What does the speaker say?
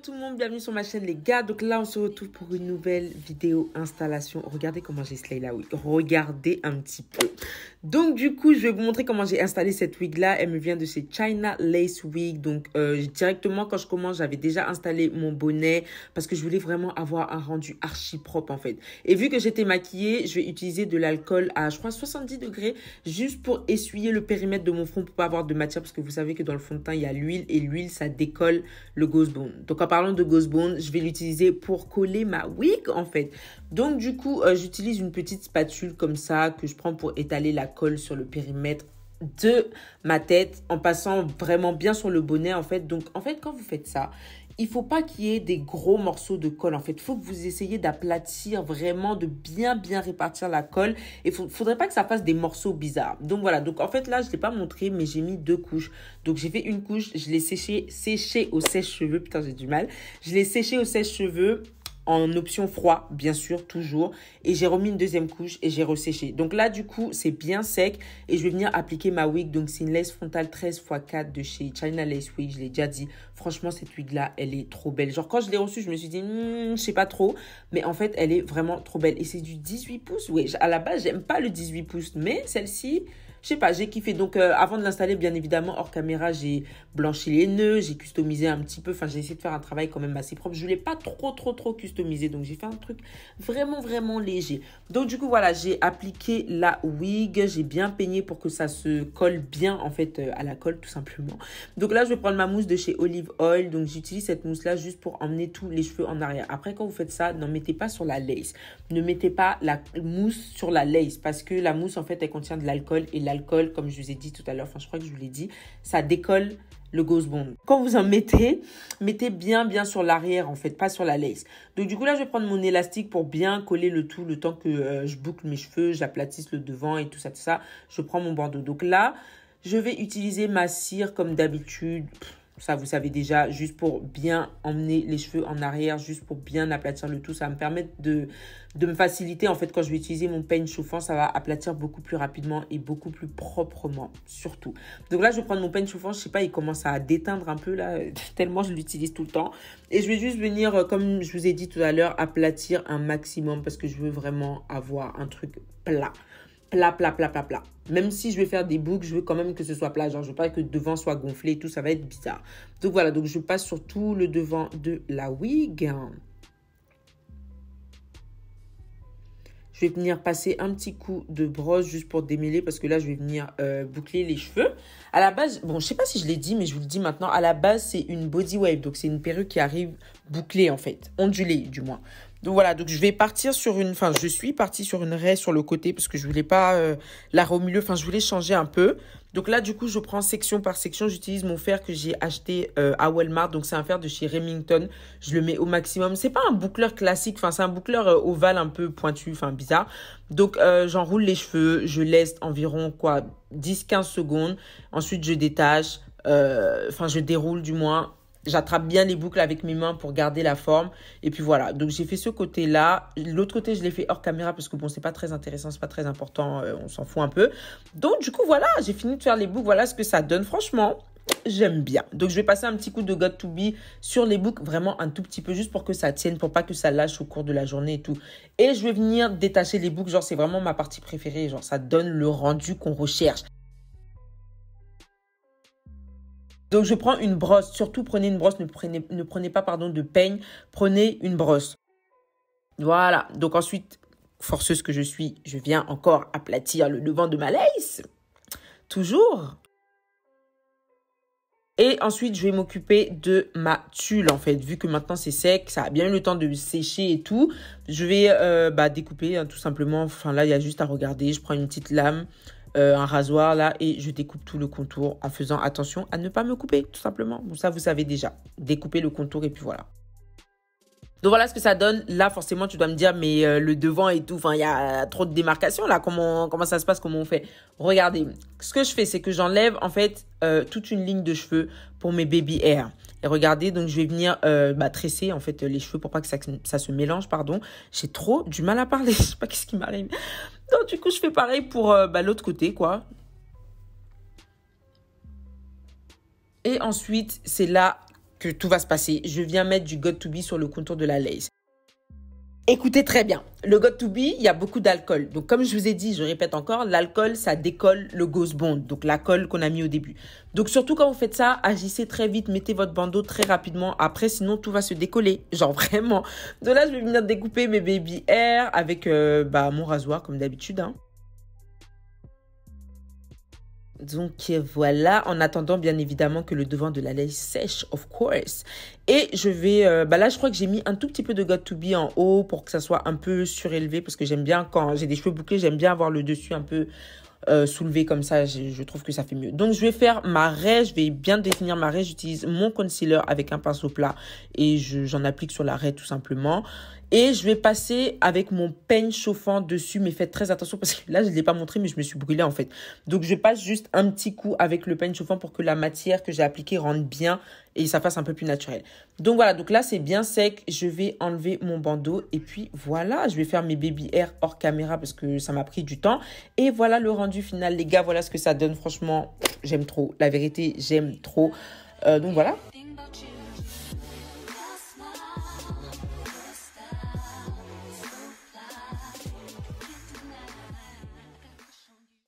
tout le monde, bienvenue sur ma chaîne les gars. Donc là on se retrouve pour une nouvelle vidéo installation. Regardez comment j'ai slay la wig, regardez un petit peu. Donc du coup je vais vous montrer comment j'ai installé cette wig là. Elle me vient de chez China Lace Wig. Donc directement quand je commence j'avais déjà installé mon bonnet parce que je voulais vraiment avoir un rendu archi propre en fait. Et vu que j'étais maquillée, je vais utiliser de l'alcool à je crois 70 degrés juste pour essuyer le périmètre de mon front pour pas avoir de matière, parce que vous savez que dans le fond de teint il y a l'huile et l'huile ça décolle le Ghost Bone. Donc en parlant de Ghost Bone, je vais l'utiliser pour coller ma wig en fait. Donc du coup j'utilise une petite spatule comme ça que je prends pour étaler la colle sur le périmètre de ma tête en passant vraiment bien sur le bonnet en fait. Donc en fait quand vous faites ça, il faut pas qu'il y ait des gros morceaux de colle. En fait, il faut que vous essayiez d'aplatir vraiment, de bien répartir la colle. Et faudrait pas que ça fasse des morceaux bizarres. Donc voilà. Donc en fait là, je l'ai pas montré, mais j'ai mis 2 couches. Donc j'ai fait une couche, je l'ai séché au sèche-cheveux. Putain, j'ai du mal. Je l'ai séché au sèche-cheveux en option froid, bien sûr, toujours. Et j'ai remis une deuxième couche et j'ai resséché. Donc là, du coup, c'est bien sec. Et je vais venir appliquer ma wig. Donc, c'est une lace frontale 13x4 de chez China Lace Wig. Je l'ai déjà dit. Franchement, cette wig-là, elle est trop belle. Genre, quand je l'ai reçue, je me suis dit, je sais pas trop. Mais en fait, elle est vraiment trop belle. Et c'est du 18 pouces. Oui, à la base, j'aime pas le 18 pouces. Mais celle-ci, je sais pas, j'ai kiffé. Donc, avant de l'installer, bien évidemment, hors caméra, j'ai blanchi les nœuds, j'ai customisé un petit peu. Enfin, j'ai essayé de faire un travail quand même assez propre. Je ne l'ai pas trop customisé. Donc, j'ai fait un truc vraiment léger. Donc, du coup, voilà, j'ai appliqué la wig. J'ai bien peigné pour que ça se colle bien, en fait, à la colle, tout simplement. Donc, là, je vais prendre ma mousse de chez Olive Oil. Donc, j'utilise cette mousse-là juste pour emmener tous les cheveux en arrière. Après, quand vous faites ça, n'en mettez pas sur la lace. Ne mettez pas la mousse sur la lace parce que la mousse, en fait, elle contient de l'alcool et l'alcool, comme je vous ai dit tout à l'heure, enfin je crois que je vous l'ai dit, ça décolle le Ghost Bone. Quand vous en mettez bien sur l'arrière en fait, pas sur la lace. Donc du coup là je vais prendre mon élastique pour bien coller le tout, le temps que je boucle mes cheveux, j'aplatisse le devant et tout ça. Je prends mon bandeau. Donc là je vais utiliser ma cire comme d'habitude. Ça, vous savez déjà, juste pour bien emmener les cheveux en arrière, juste pour bien aplatir le tout. Ça va me permettre de me faciliter. En fait, quand je vais utiliser mon peigne chauffant, ça va aplatir beaucoup plus rapidement et beaucoup plus proprement, surtout. Donc là, je vais prendre mon peigne chauffant. Je sais pas, il commence à déteindre un peu là, tellement je l'utilise tout le temps. Et je vais juste venir, comme je vous ai dit tout à l'heure, aplatir un maximum parce que je veux vraiment avoir un truc plat. Plat. Même si je vais faire des boucles, je veux quand même que ce soit plat. Genre, je veux pas que le devant soit gonflé et tout, ça va être bizarre. Donc voilà, donc je passe sur tout le devant de la wig. Je vais venir passer un petit coup de brosse juste pour démêler parce que là, je vais venir boucler les cheveux. À la base, bon, je sais pas si je l'ai dit, mais je vous le dis maintenant. À la base, c'est une body wave. Donc, c'est une perruque qui arrive bouclée, en fait. Ondulée, du moins. Donc, voilà. Donc, je vais partir sur une... Enfin, je suis partie sur une raie sur le côté parce que je voulais pas la raie au milieu. Enfin, je voulais changer un peu. Donc là, du coup, je prends section par section. J'utilise mon fer que j'ai acheté à Walmart. Donc, c'est un fer de chez Remington. Je le mets au maximum. C'est pas un boucleur classique. Enfin, c'est un boucleur ovale un peu pointu. Enfin, bizarre. Donc, j'enroule les cheveux. Je laisse environ, 10-15 secondes. Ensuite, je détache. Enfin, je déroule du moins. J'attrape bien les boucles avec mes mains pour garder la forme. Et puis voilà. Donc, j'ai fait ce côté-là. L'autre côté, je l'ai fait hors caméra parce que bon, c'est pas très intéressant, c'est pas très important. On s'en fout un peu. Donc, du coup, voilà. J'ai fini de faire les boucles. Voilà ce que ça donne. Franchement, j'aime bien. Donc, je vais passer un petit coup de Got To Be sur les boucles. Vraiment un tout petit peu juste pour que ça tienne, pour pas que ça lâche au cours de la journée et tout. Et je vais venir détacher les boucles. Genre, c'est vraiment ma partie préférée. Genre, ça donne le rendu qu'on recherche. Donc, je prends une brosse. Surtout, prenez une brosse. Ne prenez pas, de peigne. Prenez une brosse. Voilà. Donc, ensuite, forceuse que je suis, je viens encore aplatir le devant de ma lace. Toujours. Et ensuite, je vais m'occuper de ma tulle, en fait. Vu que maintenant, c'est sec, ça a bien eu le temps de sécher et tout. Je vais découper, hein, tout simplement. Enfin, là, il y a juste à regarder. Je prends une petite lame. Un rasoir là et je découpe tout le contour en faisant attention à ne pas me couper tout simplement. Bon, ça vous savez déjà, découper le contour et puis voilà. Donc voilà ce que ça donne. Là forcément tu dois me dire mais le devant et tout, enfin il y a trop de démarcation là, comment ça se passe, comment on fait? Regardez, ce que je fais c'est que j'enlève en fait toute une ligne de cheveux pour mes baby hair. Et regardez, donc je vais venir tresser en fait les cheveux pour pas que ça se mélange, pardon. J'ai trop du mal à parler, je sais pas qu'est-ce qui m'arrive. Donc du coup je fais pareil pour l'autre côté quoi. Et ensuite c'est là que tout va se passer. Je viens mettre du Got To Be sur le contour de la lace. Écoutez très bien, le Got To Be, il y a beaucoup d'alcool. Donc comme je vous ai dit, je répète encore, l'alcool, ça décolle le Ghost Bond, donc la colle qu'on a mis au début. Donc surtout quand vous faites ça, agissez très vite, mettez votre bandeau très rapidement. Après, sinon, tout va se décoller, genre vraiment. Donc là, je vais venir découper mes baby hair avec mon rasoir, comme d'habitude, hein. Donc voilà, en attendant bien évidemment que le devant de la lace sèche, of course. Et je vais, là je crois que j'ai mis un tout petit peu de Got To Be en haut pour que ça soit un peu surélevé parce que j'aime bien quand j'ai des cheveux bouclés, j'aime bien avoir le dessus un peu soulevé comme ça, je trouve que ça fait mieux. Donc je vais faire ma raie, je vais bien définir ma raie, j'utilise mon concealer avec un pinceau plat et j'en applique sur la raie tout simplement. Et je vais passer avec mon peigne chauffant dessus, mais faites très attention parce que là, je ne l'ai pas montré, mais je me suis brûlée en fait. Donc, je passe juste un petit coup avec le peigne chauffant pour que la matière que j'ai appliquée rentre bien et ça fasse un peu plus naturel. Donc, voilà. Donc là, c'est bien sec. Je vais enlever mon bandeau et puis voilà, je vais faire mes baby hair hors caméra parce que ça m'a pris du temps. Et voilà le rendu final, les gars. Voilà ce que ça donne. Franchement, j'aime trop. La vérité, j'aime trop. Donc, voilà.